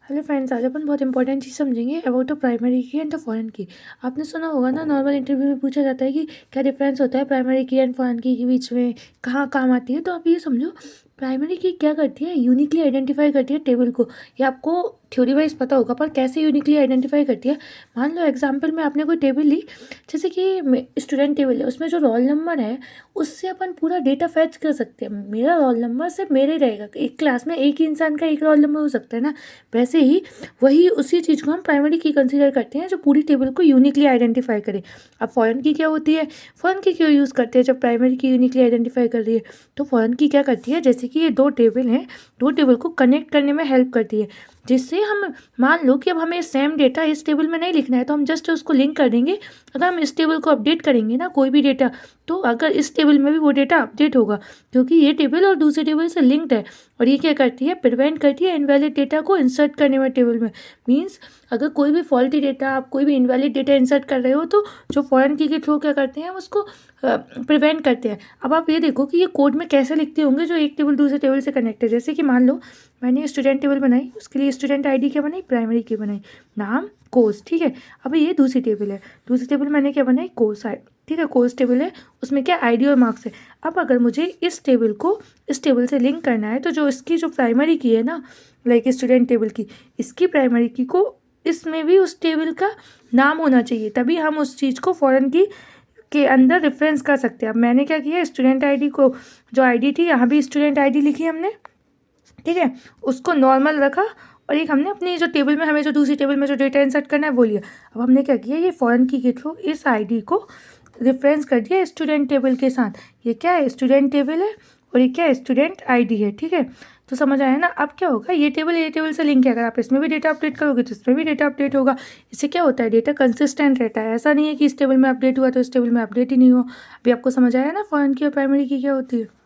Hello friends, आज अपन बहुत important चीज़ समझेंगे अबाउट द प्राइमरी की एंड द फॉरेन की। आपने सुना होगा ना, नॉर्मल इंटरव्यू में पूछा जाता है कि क्या डिफरेंस होता है प्राइमरी की एंड फॉरेन की के बीच में, कहाँ काम आती है। तो आप ये समझो, प्राइमरी की क्या करती है, यूनिकली आइडेंटिफाई करती है टेबल को। ये आपको थ्योरी वाइज पता होगा, पर कैसे यूनिकली आइडेंटिफाई करती है। मान लो एग्जाम्पल में आपने कोई टेबल ली, जैसे कि स्टूडेंट टेबल है, उसमें जो रोल नंबर है उससे अपन पूरा डेटा फैच कर सकते हैं। मेरा रोल नंबर सिर्फ मेरे रहेगा, एक क्लास में एक ही इंसान का एक रोल नंबर हो सकता है ना। वैसे ही वही उसी चीज़ को हम प्राइमरी की कंसीडर करते हैं, जो पूरी टेबल को यूनिकली आइडेंटिफाई करे। अब फॉरेन की क्या होती है, फॉरेन की क्यों यूज़ करते हैं जब प्राइमरी की यूनिकली आइडेंटिफाई कर रही है। तो फॉरेन की क्या करती है, जैसे कि ये दो टेबल हैं, दो टेबल को कनेक्ट करने में हेल्प करती है। जिससे हम मान लो कि अब हमें सेम डेटा इस टेबल में नहीं लिखना है, तो हम जस्ट उसको लिंक कर देंगे। अगर हम इस टेबल को अपडेट करेंगे ना कोई भी डेटा, तो अगर इस टेबल में भी वो डेटा अपडेट होगा, क्योंकि ये टेबल और दूसरे टेबल से लिंक्ड है। और ये क्या करती है, प्रिवेंट करती है इनवैलिड डेटा को इंसर्ट करने में टेबल में। मीन्स अगर कोई भी फॉल्टी डेटा, आप कोई भी इनवैलिड डेटा इंसर्ट कर रहे हो, तो जो फॉरेन की के थ्रू क्या करते हैं, उसको प्रिवेंट करते हैं। अब आप ये देखो कि ये कोड में कैसे लिखते होंगे जो एक टेबल दूसरे टेबल से कनेक्ट है। जैसे कि मान लो मैंने स्टूडेंट टेबल बनाई, उसके लिए स्टूडेंट आईडी क्या बनाई, प्राइमरी की बनाई, नाम कोर्स, ठीक है। अब ये दूसरी टेबल है, दूसरी टेबल मैंने क्या बनाई, कोर्स, ठीक है, कोर्स टेबल है, उसमें क्या आईडी और मार्क्स है। अब अगर मुझे इस टेबल को इस टेबल से लिंक करना है, तो जो इसकी जो प्राइमरी की है ना, लाइक स्टूडेंट टेबल की, इसकी प्राइमरी की को इसमें भी उस टेबल का नाम होना चाहिए, तभी हम उस चीज़ को फॉरेन की के अंदर रेफरेंस कर सकते हैं। अब मैंने क्या किया, स्टूडेंट आईडी को, जो आईडी थी, यहाँ भी स्टूडेंट आईडी लिखी हमने, ठीक है, उसको नॉर्मल रखा। और एक हमने अपनी जो टेबल में हमें जो दूसरी टेबल में जो डेटा इंसर्ट करना है वो लिया। अब हमने क्या किया, ये फॉरेन की के थ्रू इस आईडी को रेफरेंस कर दिया स्टूडेंट टेबल के साथ। ये क्या है, स्टूडेंट टेबल है, और ये क्या है, स्टूडेंट आईडी है, ठीक है। तो समझ आया ना। अब क्या होगा, ये टेबल से लिंक है, अगर आप इसमें भी डेटा अपडेट करोगे तो इसमें भी डेटा अपडेट होगा। इससे क्या होता है, डेटा कंसिस्टेंट रहता है। ऐसा नहीं है कि इस टेबल में अपडेट हुआ तो इस टेबल में अपडेट ही नहीं हो। अभी आपको समझ आया ना फॉरेन की और प्राइमरी की क्या होती है।